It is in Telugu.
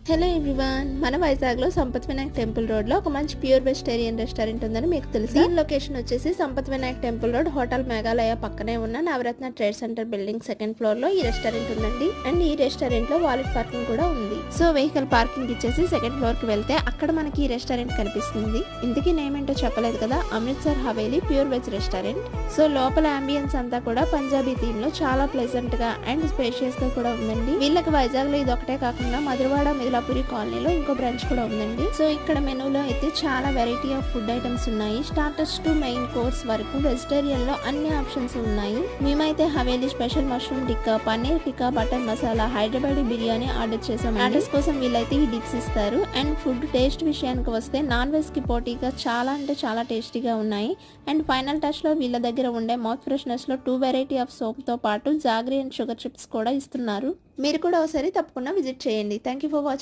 హలో ఎవ్రీవన్, మన వైజాగ్లో సంపత్ వినాయక్ టెంపుల్ రోడ్లో ఒక మంచి ప్యూర్ వెజిటేరియన్ రెస్టారెంట్ ఉందని మీకు తెలుసు. దీని లొకేషన్ వచ్చేసి Sampath Vinayak temple road hotel Meghalaya పక్కనే ఉన్న Navaratna trade centre building second floor లో ఈ రెస్టారెంట్ ఉందండి. అండ్ ఈ రెస్టారెంట్ లో వాలెట్ పార్కింగ్ కూడా ఉంది. సో వెహికల్ పార్కింగ్ ఇచ్చేసి సెకండ్ ఫ్లోర్ కి వెళ్తే అక్కడ మనకి ఈ రెస్టారెంట్ కనిపిస్తుంది. ఇందుకీ నేమ్ ఏంటో చెప్పలేదు కదా, Amritsar Haveli pure veg restaurant. So లోపల అంబియన్స్ అంతా కూడా పంజాబీ థీమ్ లో చాలా ప్లెజెంట్ గా అండ్ స్పేషియస్ గా కూడా ఉందండి. వీళ్ళకి వైజాగ్ లో ఇది ఒకటే కాకుండా మధురవాడ మిదిలాపురి కాలనీలో ఇంకో బ్రాంచ్ కూడా ఉందండి. సో ఇక్కడ మెనూలో అయితే చాలా వెరైటీ ఆఫ్ ఫుడ్ ఐటమ్స్ ఉన్నాయి. స్టార్టర్స్ టు మెయిన్ కోర్స్ వరకు వెజిటేరియన్ లో అన్ని ఆప్షన్స్ ఉన్నాయి. మేమైతే Haveli special mushroom tikka, paneer tikka, butter masala, Hyderabadi biryani order చేసాం. ఆర్డర్స్ కోసం వీళ్ళైతే ఈ డిప్స్ ఇస్తారు. అండ్ ఫుడ్ టేస్ట్ విషయానికి వస్తే నాన్ వెజ్ కి పోటీగా చాలా అంటే చాలా టేస్టీగా ఉన్నాయి. అండ్ ఫైనల్ టచ్ లో వీళ్ళ దగ్గర ఉండే మౌత్ ఫ్రెషనర్స్ లో 2 వెరైటీ ఆఫ్ సోప్ తో పాటు జాగ్రీ అండ్ షుగర్ చిప్స్ కూడా ఇస్తున్నారు. మీరు కూడా ఒకసారి తప్పకుండా విజిట్ చేయండి. Thank you for watching.